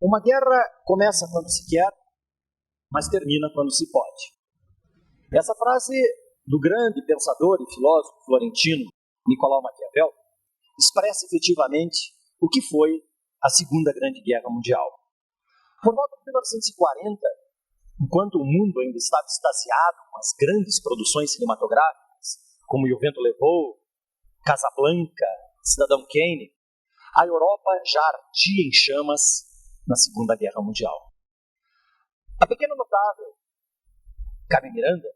Uma guerra começa quando se quer, mas termina quando se pode. Essa frase do grande pensador e filósofo florentino Nicolau Maquiavel expressa efetivamente o que foi a Segunda Grande Guerra Mundial. Por volta de 1940, enquanto o mundo ainda estava extasiado com as grandes produções cinematográficas, como E o Vento Levou, Casablanca, Cidadão Kane, a Europa já ardia em chamas na Segunda Guerra Mundial. A pequena notável Carmen Miranda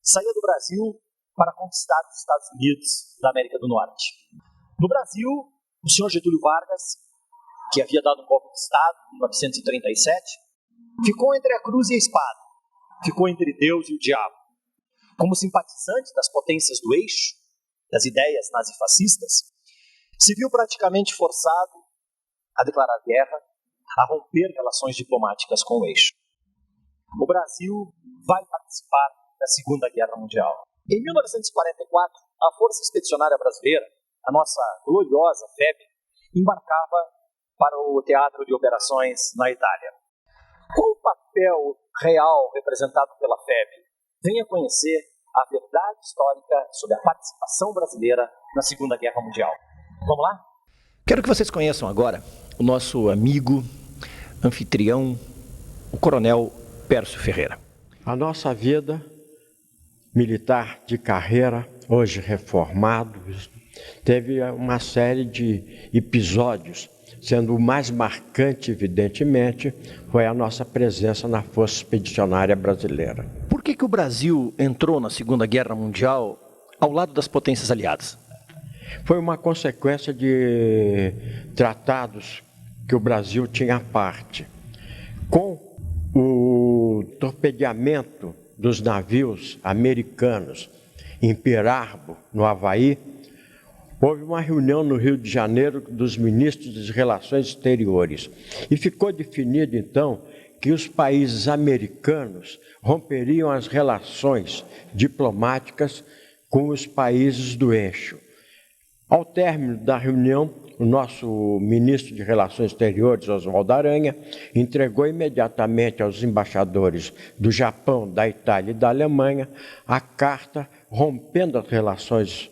saía do Brasil para conquistar os Estados Unidos da América do Norte. No Brasil, o senhor Getúlio Vargas, que havia dado um golpe de Estado em 1937, ficou entre a cruz e a espada, ficou entre Deus e o diabo. Como simpatizante das potências do eixo, das ideias nazifascistas, se viu praticamente forçado a declarar guerra, a romper relações diplomáticas com o eixo. O Brasil vai participar da Segunda Guerra Mundial. Em 1944, a Força Expedicionária Brasileira, a nossa gloriosa FEB, embarcava para o teatro de operações na Itália. Qual o papel real representado pela FEB? Venha conhecer a verdade histórica sobre a participação brasileira na Segunda Guerra Mundial. Vamos lá? Quero que vocês conheçam agora o nosso amigo, anfitrião, o Coronel Pércio Ferreira. A nossa vida militar de carreira, hoje reformado, teve uma série de episódios, sendo o mais marcante, evidentemente, foi a nossa presença na Força Expedicionária Brasileira. Por que o Brasil entrou na Segunda Guerra Mundial ao lado das potências aliadas? Foi uma consequência de tratados que o Brasil tinha parte. Com o torpedeamento dos navios americanos em Pearl Harbor, no Havaí, houve uma reunião no Rio de Janeiro dos ministros das Relações Exteriores e ficou definido, então, que os países americanos romperiam as relações diplomáticas com os países do eixo. Ao término da reunião, o nosso ministro de Relações Exteriores, Oswaldo Aranha, entregou imediatamente aos embaixadores do Japão, da Itália e da Alemanha a carta rompendo as relações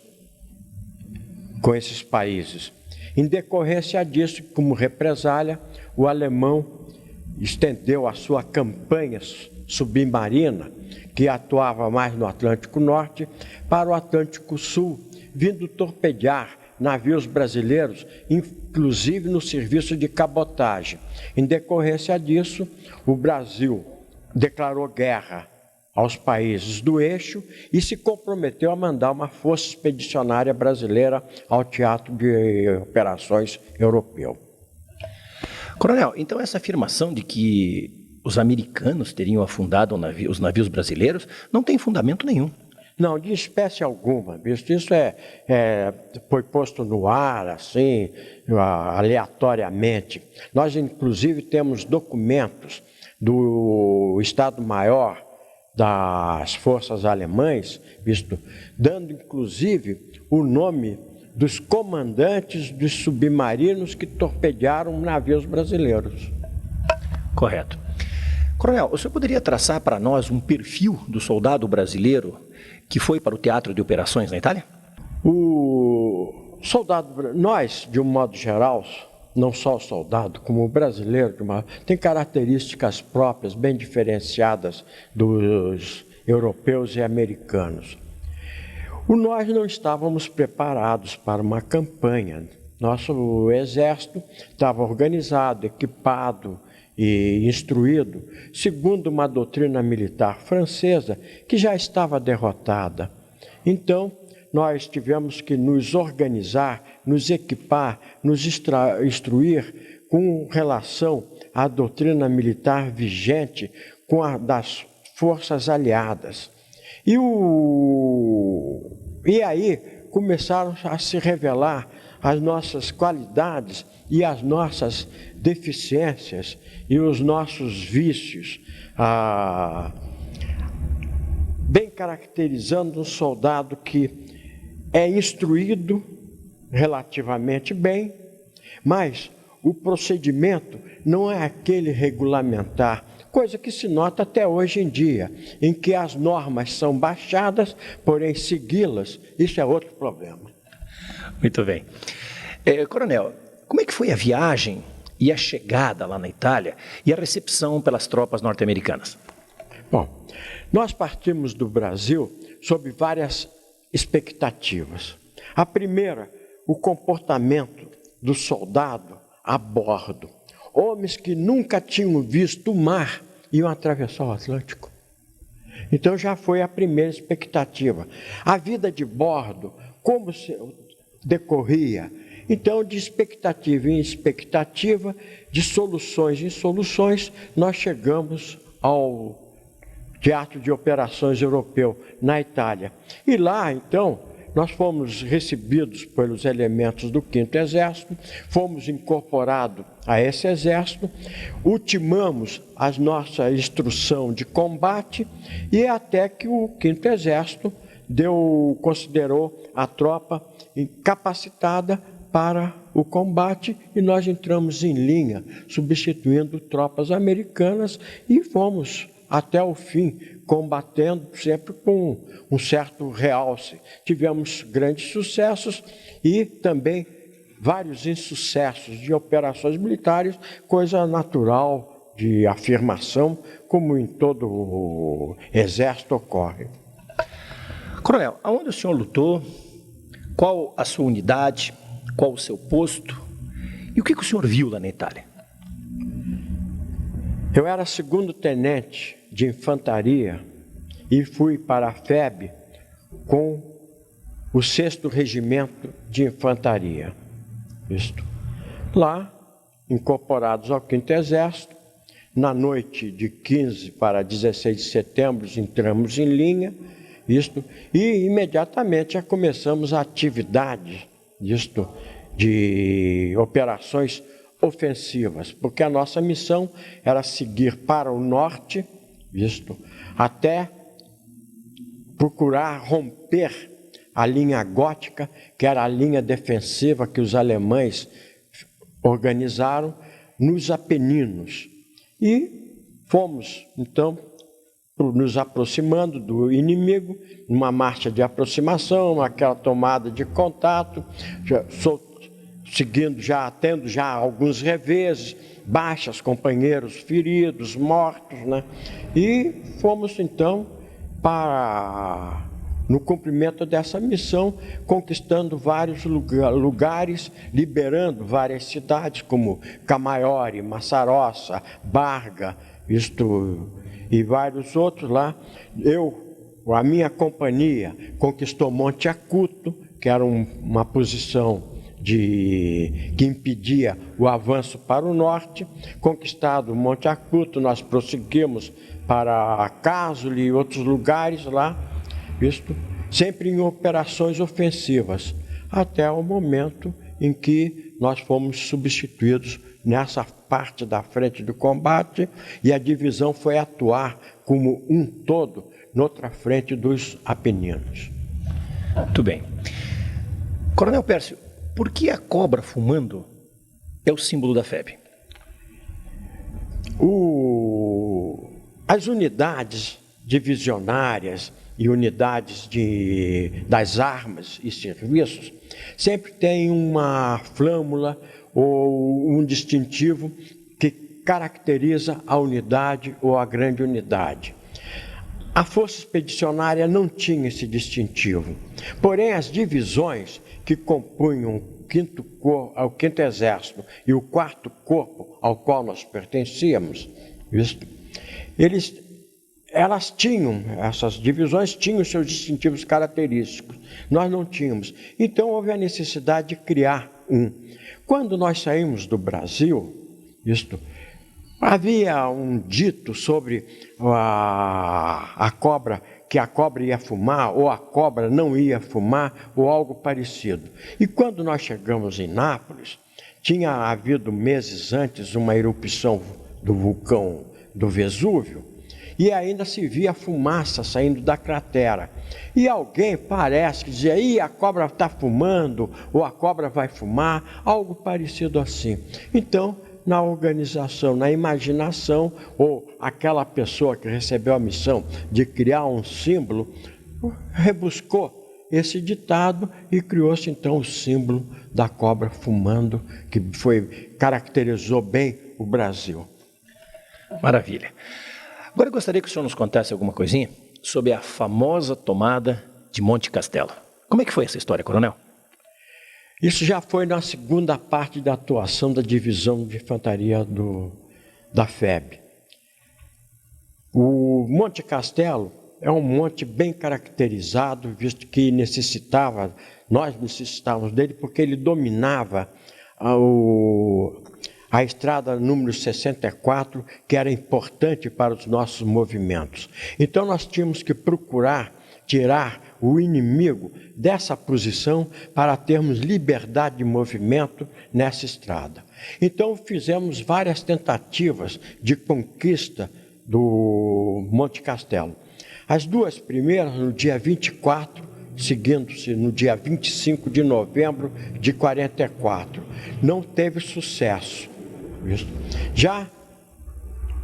com esses países. Em decorrência disso, como represália, o alemão estendeu a sua campanha submarina, que atuava mais no Atlântico Norte, para o Atlântico Sul, vindo torpedear navios brasileiros, inclusive no serviço de cabotagem. Em decorrência disso, o Brasil declarou guerra aos países do eixo e se comprometeu a mandar uma força expedicionária brasileira ao teatro de operações europeu. Coronel, então essa afirmação de que os americanos teriam afundado os navios brasileiros não tem fundamento nenhum. Não, de espécie alguma. Isso foi posto no ar, assim, aleatoriamente. Nós, inclusive, temos documentos do Estado-Maior das forças alemães, dando, inclusive, o nome dos comandantes dos submarinos que torpedearam navios brasileiros. Correto. Coronel, o senhor poderia traçar para nós um perfil do soldado brasileiro que foi para o teatro de operações na Itália? O soldado, nós, de um modo geral, não só o soldado, como o brasileiro, tem características próprias, bem diferenciadas dos europeus e americanos. Nós não estávamos preparados para uma campanha. Nosso exército estava organizado, equipado e instruído, segundo uma doutrina militar francesa que já estava derrotada. Então, nós tivemos que nos organizar, nos equipar, nos instruir com relação à doutrina militar vigente das forças aliadas. E aí começaram a se revelar as nossas qualidades e as nossas deficiências e os nossos vícios, bem caracterizando um soldado que é instruído relativamente bem, mas o procedimento não é aquele regulamentar, coisa que se nota até hoje em dia, em que as normas são baixadas, porém segui-las, isso é outro problema. Muito bem. Coronel, como é que foi a viagem e a chegada lá na Itália e a recepção pelas tropas norte-americanas? Bom, nós partimos do Brasil sob várias expectativas. A primeira, o comportamento do soldado a bordo. Homens que nunca tinham visto o mar iam atravessar o Atlântico. Então já foi a primeira expectativa. A vida de bordo, como se decorria? Então, de expectativa em expectativa, de soluções em soluções, nós chegamos ao Teatro de Operações Europeu, na Itália. E lá, então, nós fomos recebidos pelos elementos do 5º Exército, fomos incorporados a esse exército, ultimamos a nossa instrução de combate e até que o 5º Exército considerou a tropa capacitada para o combate e nós entramos em linha, substituindo tropas americanas e fomos até o fim, combatendo sempre com um certo realce. Tivemos grandes sucessos e também vários insucessos de operações militares, coisa natural de afirmação, como em todo o exército ocorre. Coronel, aonde o senhor lutou? Qual a sua unidade? Qual o seu posto? E o que o senhor viu lá na Itália? Eu era 2º tenente de infantaria e fui para a FEB com o 6º Regimento de Infantaria. Lá, incorporados ao 5º Exército, na noite de 15 para 16 de setembro, entramos em linha, e imediatamente já começamos a atividade de operações ofensivas, porque a nossa missão era seguir para o norte, até procurar romper a linha gótica, que era a linha defensiva que os alemães organizaram nos Apeninos. E fomos, então, nos aproximando do inimigo, numa marcha de aproximação, aquela tomada de contato, tendo já alguns reveses, baixas, companheiros feridos, mortos, né? E fomos então no cumprimento dessa missão, conquistando vários lugares, liberando várias cidades como Camaiore, Massarossa, Barga, e vários outros lá. A minha companhia conquistou Monte Acuto, que era uma posição que impedia o avanço para o norte. Conquistado Monte Acuto, nós prosseguimos para Casole e outros lugares lá, sempre em operações ofensivas, até o momento em que nós fomos substituídos nessa parte da frente do combate e a divisão foi atuar como um todo noutra frente dos Apeninos. Muito bem. Coronel Pércio, por que a cobra fumando é o símbolo da FEB? As unidades divisionárias e unidades das armas e serviços sempre têm uma flâmula ou um distintivo que caracteriza a unidade ou a grande unidade. A Força Expedicionária não tinha esse distintivo, porém as divisões que compunham o 5º Exército e o 4º Corpo ao qual nós pertencíamos, essas divisões tinham seus distintivos característicos, nós não tínhamos. Então houve a necessidade de criar um. Quando nós saímos do Brasil, havia um dito sobre a cobra, que a cobra ia fumar, ou a cobra não ia fumar, ou algo parecido. E quando nós chegamos em Nápoles, tinha havido meses antes uma erupção do vulcão do Vesúvio, e ainda se via fumaça saindo da cratera. E alguém parece que dizia, "Ih, a cobra está fumando", ou "a cobra vai fumar", algo parecido assim. Então, na organização, na imaginação, ou aquela pessoa que recebeu a missão de criar um símbolo, rebuscou esse ditado e criou-se então o símbolo da cobra fumando, que caracterizou bem o Brasil. Maravilha. Agora eu gostaria que o senhor nos contasse alguma coisinha sobre a famosa tomada de Monte Castelo. Como é que foi essa história, coronel? Isso já foi na segunda parte da atuação da divisão de infantaria da FEB. O Monte Castelo é um monte bem caracterizado, visto que nós necessitávamos dele, porque ele dominava a estrada número 64, que era importante para os nossos movimentos. Então nós tínhamos que procurar tirar o inimigo dessa posição para termos liberdade de movimento nessa estrada. Então fizemos várias tentativas de conquista do Monte Castelo. As duas primeiras no dia 24, seguindo-se no dia 25 de novembro de 44. Não teve sucesso. Já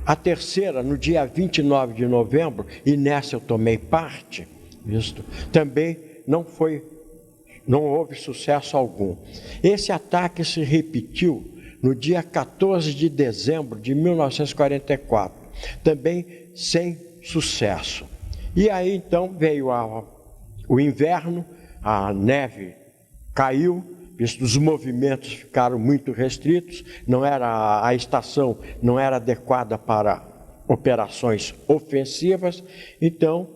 a terceira, no dia 29 de novembro, e nessa eu tomei parte, também não houve sucesso algum. Esse ataque se repetiu no dia 14 de dezembro de 1944, também sem sucesso. E aí então veio o inverno, a neve caiu, os movimentos ficaram muito restritos, a estação não era adequada para operações ofensivas, então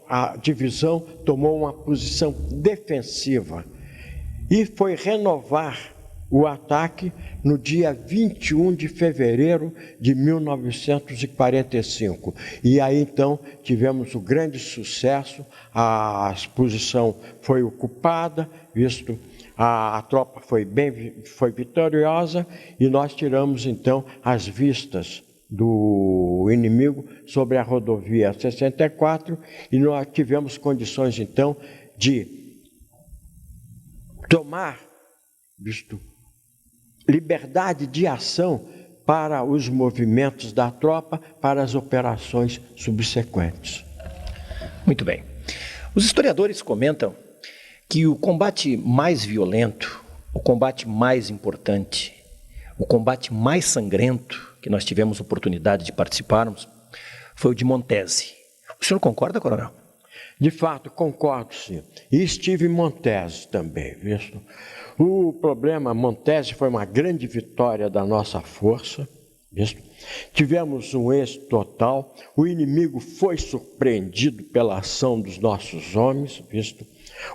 a divisão tomou uma posição defensiva e foi renovar o ataque no dia 21 de fevereiro de 1945. E aí então tivemos o grande sucesso, a posição foi ocupada, a tropa foi vitoriosa, e nós tiramos então as vistas do inimigo sobre a rodovia 64, e nós tivemos condições então de tomar liberdade de ação para os movimentos da tropa, para as operações subsequentes. Muito bem. Os historiadores comentam que o combate mais violento, o combate mais importante, o combate mais sangrento que nós tivemos oportunidade de participarmos foi o de Montese. O senhor concorda, coronel? De fato, concordo, sim. E estive em Montese também, O problema, Montese foi uma grande vitória da nossa força, Tivemos um êxito total, o inimigo foi surpreendido pela ação dos nossos homens,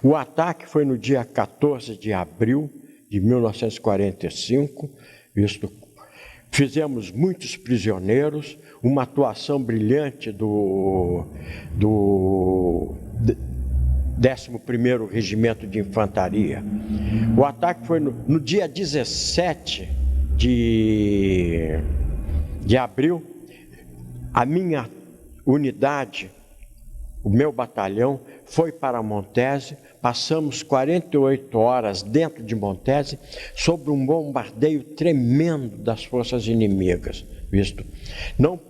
O ataque foi no dia 14 de abril de 1945, Fizemos muitos prisioneiros, uma atuação brilhante do 11º Regimento de Infantaria. O ataque foi no dia 17 de abril. A minha unidade, o meu batalhão, foi para Montese. Passamos 48 horas dentro de Montese, sob um bombardeio tremendo das forças inimigas. Não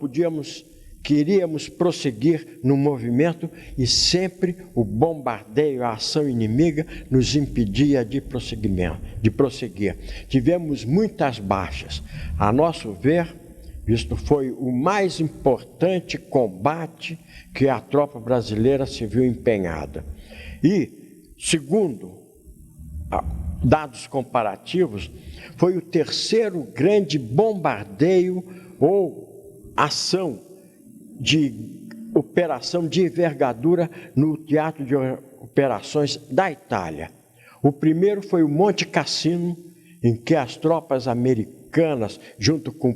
queríamos prosseguir no movimento e sempre o bombardeio, a ação inimiga nos impedia de prosseguir. Tivemos muitas baixas. A nosso ver, foi o mais importante combate que a tropa brasileira se viu empenhada. E, segundo dados comparativos, foi o terceiro grande bombardeio ou ação de operação de envergadura no teatro de operações da Itália. O primeiro foi o Monte Cassino, em que as tropas americanas, junto com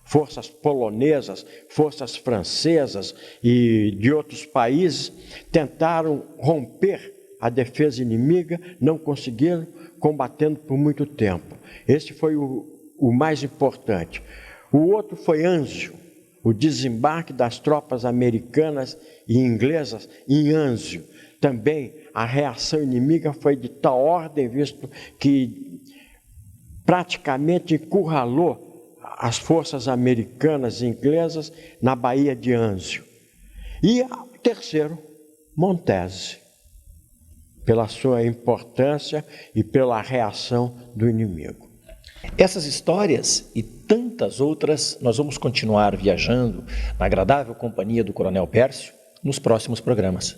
forças polonesas, forças francesas e de outros países, tentaram romper a defesa inimiga, não conseguiram, combatendo por muito tempo. Esse foi o mais importante. O outro foi Anzio. o desembarque das tropas americanas e inglesas em Anzio. Também a reação inimiga foi de tal ordem, visto que praticamente encurralou as forças americanas e inglesas na Baía de Anzio. E terceiro, Montese, pela sua importância e pela reação do inimigo. Essas histórias e tantas outras nós vamos continuar viajando na agradável companhia do Coronel Pércio nos próximos programas.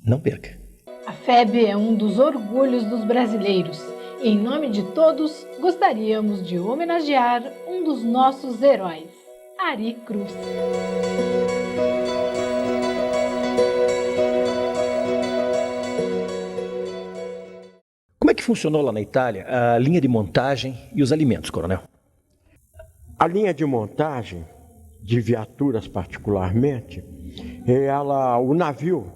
Não perca! A FEB é um dos orgulhos dos brasileiros e, em nome de todos, gostaríamos de homenagear um dos nossos heróis, Ari Cruz. Como é que funcionou lá na Itália a linha de montagem e os alimentos, coronel? A linha de montagem, de viaturas particularmente, o navio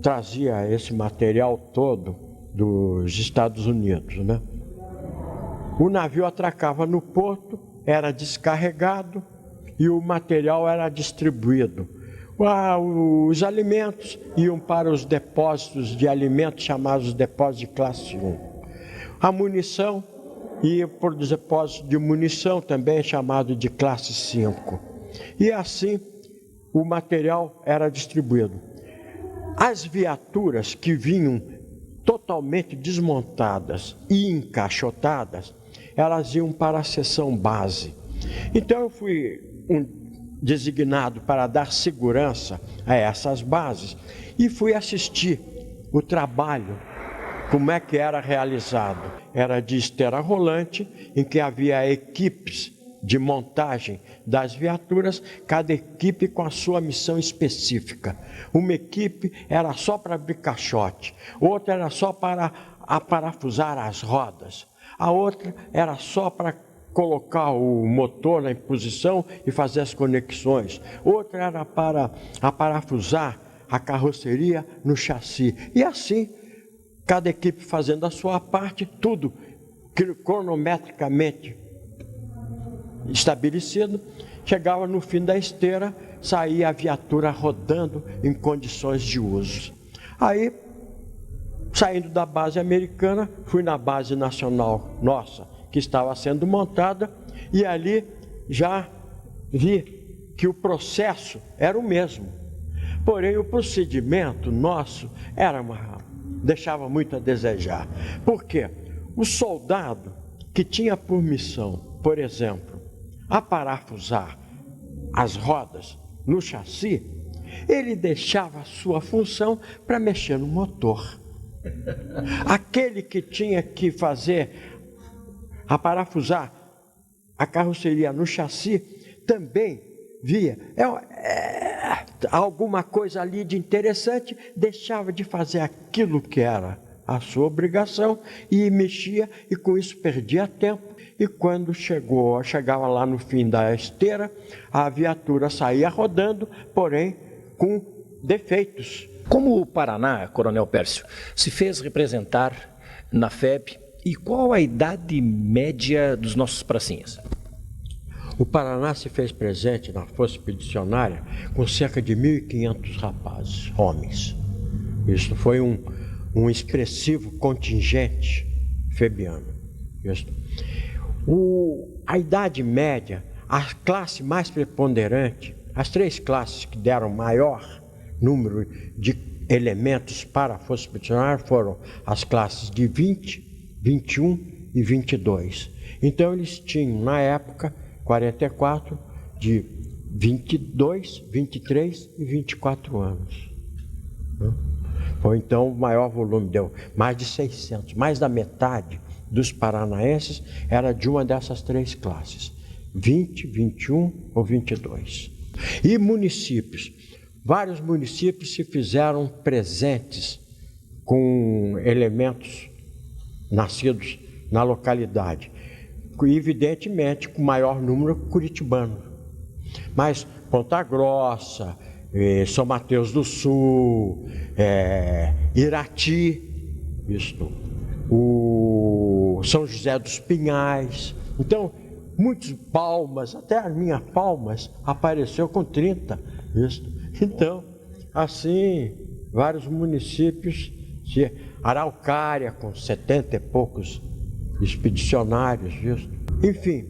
trazia esse material todo dos Estados Unidos, né? O navio atracava no porto, era descarregado e o material era distribuído. Os alimentos iam para os depósitos de alimentos chamados depósitos de classe 1. A munição ia para o depósito de munição, também chamado de classe 5. E assim o material era distribuído. As viaturas que vinham totalmente desmontadas e encaixotadas, elas iam para a seção base. Então eu fui designado para dar segurança a essas bases e fui assistir o trabalho, como é que era realizado. Era de esteira rolante, em que havia equipes de montagem das viaturas, cada equipe com a sua missão específica. Uma equipe era só para abrir caixote, outra era só para aparafusar as rodas, a outra era só para colocar o motor na posição e fazer as conexões. Outra era para aparafusar a carroceria no chassi. E assim, cada equipe fazendo a sua parte, tudo cronometricamente estabelecido. Chegava no fim da esteira, saía a viatura rodando em condições de uso. Aí, saindo da base americana, fui na base nacional nossa, que estava sendo montada, e ali já vi que o processo era o mesmo. Porém, o procedimento nosso deixava muito a desejar. Por quê? O soldado que tinha por missão, por exemplo, aparafusar as rodas no chassi, ele deixava a sua função para mexer no motor. Aquele que tinha que aparafusar a carroceria no chassi, também via alguma coisa ali de interessante, deixava de fazer aquilo que era a sua obrigação e mexia, e com isso perdia tempo. E quando chegava lá no fim da esteira, a viatura saía rodando, porém com defeitos. Como o Paraná, Coronel Pércio, se fez representar na FEB, e qual a idade média dos nossos pracinhas? O Paraná se fez presente na Força Expedicionária com cerca de 1.500 rapazes, homens. Isso foi um expressivo contingente febiano. A idade média, a classe mais preponderante, as três classes que deram maior número de elementos para a Força Expedicionária foram as classes de 20, 21 e 22. Então eles tinham, na época, 44, de 22, 23 e 24 anos. Foi então o maior volume, deu mais de 600, mais da metade dos paranaenses era de uma dessas três classes, 20, 21 ou 22. E municípios, vários municípios se fizeram presentes com elementos nascidos na localidade, evidentemente com maior número curitibano, mas Ponta Grossa, São Mateus do Sul, Irati, o São José dos Pinhais. Então, muitos palmas, até as minhas palmas apareceu com 30. Visto? Então, assim, vários municípios, Araucária com 70 e poucos expedicionários, visto? Enfim,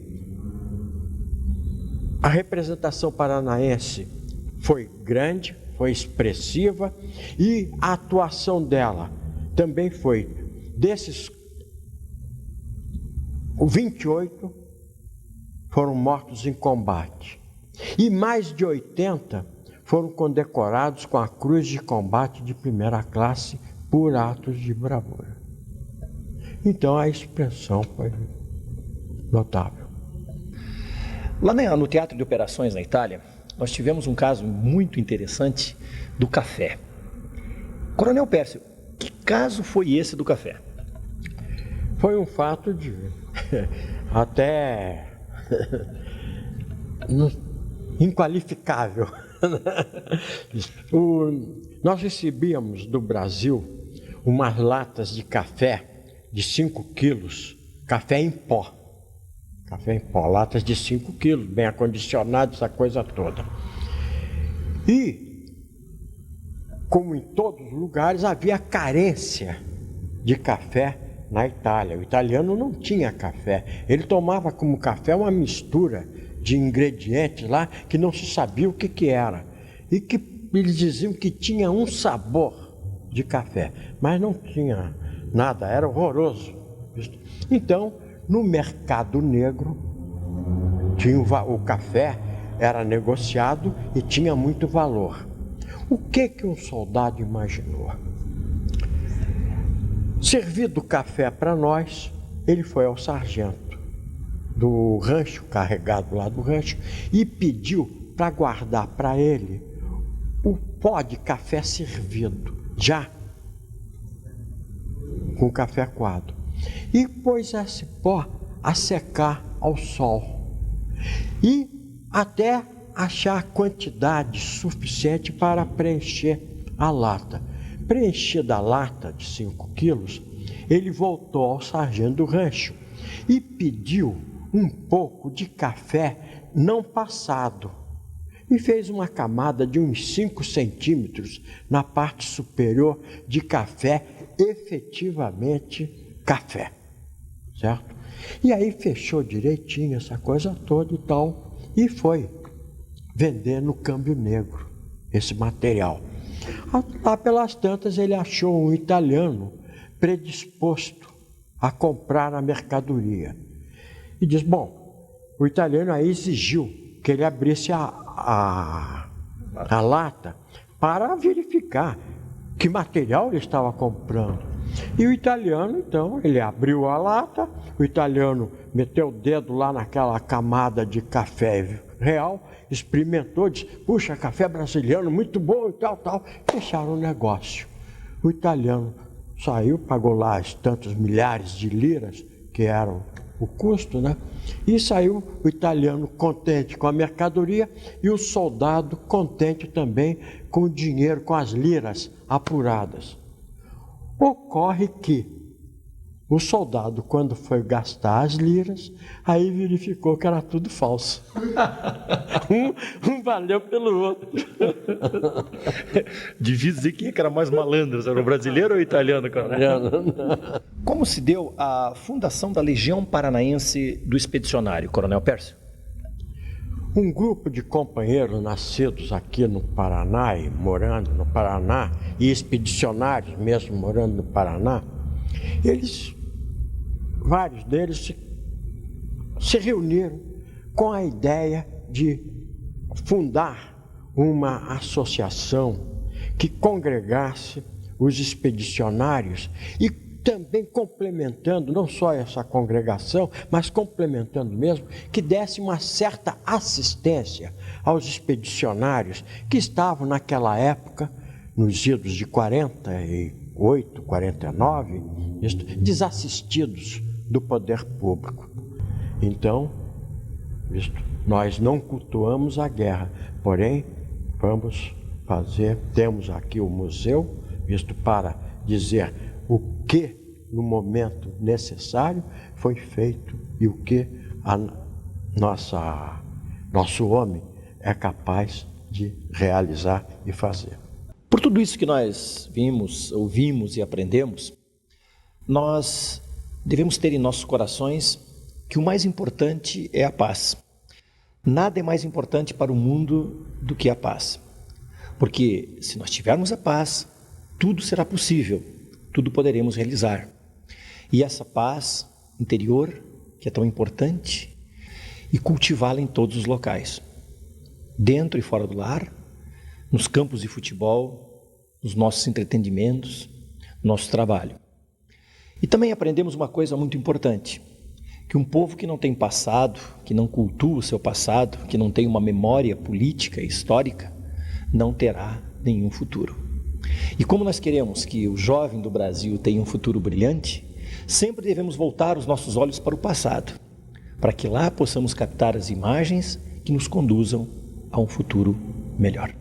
a representação paranaense foi grande, foi expressiva, e a atuação dela também foi, desses 28 foram mortos em combate, e mais de 80 foram condecorados com a Cruz de Combate de primeira classe por atos de bravura. Então a expressão foi notável. Lá no Teatro de Operações na Itália, nós tivemos um caso muito interessante do café. Coronel Pércio, que caso foi esse do café? Foi um fato de até inqualificável. Nós recebíamos do Brasil umas latas de café de 5 quilos, café em pó, latas de 5 quilos, bem acondicionado, essa coisa toda. E, como em todos os lugares, havia carência de café na Itália. O italiano não tinha café, ele tomava como café uma mistura de ingredientes lá que não se sabia o que era, e que eles diziam que tinha um sabor de café, mas não tinha nada, era horroroso. Então, no mercado negro, tinha o café era negociado e tinha muito valor. O que um soldado imaginou? Servido o café para nós, ele foi ao sargento do rancho, carregado lá do rancho, e pediu para guardar para ele o pó de café servido, já com café coado, e pôs esse pó a secar ao sol, e até achar a quantidade suficiente para preencher a lata. Preenchida a lata de 5 quilos, ele voltou ao sargento do rancho e pediu um pouco de café não passado, e fez uma camada de uns 5 centímetros na parte superior de café, efetivamente café, certo? E aí fechou direitinho essa coisa toda e tal, e foi vender no câmbio negro esse material. Lá pelas tantas ele achou um italiano predisposto a comprar a mercadoria. E diz, bom, o italiano aí exigiu que ele abrisse a lata para verificar que material ele estava comprando. E o italiano, então, ele abriu a lata, o italiano meteu o dedo lá naquela camada de café real, experimentou, disse, puxa, café brasiliano, muito bom e tal, fecharam o negócio. O italiano saiu, pagou lá as tantos milhares de liras, que eram o custo, né? E saiu o italiano contente com a mercadoria e o soldado contente também com o dinheiro, com as liras apuradas. Ocorre que o soldado, quando foi gastar as liras, aí verificou que era tudo falso. Um valeu pelo outro. Difícil dizer quem é que era mais malandro, era o brasileiro ou o italiano, cara? Como se deu a fundação da Legião Paranaense do Expedicionário, Coronel Pércio? Um grupo de companheiros nascidos aqui no Paraná e morando no Paraná, e expedicionários mesmo morando no Paraná, vários deles se reuniram com a ideia de fundar uma associação que congregasse os expedicionários e também complementando, não só essa congregação, mas complementando mesmo, que desse uma certa assistência aos expedicionários que estavam naquela época, nos idos de 48, 49, desassistidos do poder público. Então, nós não cultuamos a guerra, porém, temos aqui o museu, para dizer o que no momento necessário foi feito e o que nosso homem é capaz de realizar e fazer. Por tudo isso que nós vimos, ouvimos e aprendemos, nós devemos ter em nossos corações que o mais importante é a paz. Nada é mais importante para o mundo do que a paz. Porque se nós tivermos a paz, tudo será possível, tudo poderemos realizar. E essa paz interior, que é tão importante, e cultivá-la em todos os locais, dentro e fora do lar, nos campos de futebol, nos nossos entretenimentos, no nosso trabalho. E também aprendemos uma coisa muito importante, que um povo que não tem passado, que não cultua o seu passado, que não tem uma memória política e histórica, não terá nenhum futuro. E como nós queremos que o jovem do Brasil tenha um futuro brilhante, sempre devemos voltar os nossos olhos para o passado, para que lá possamos captar as imagens que nos conduzam a um futuro melhor.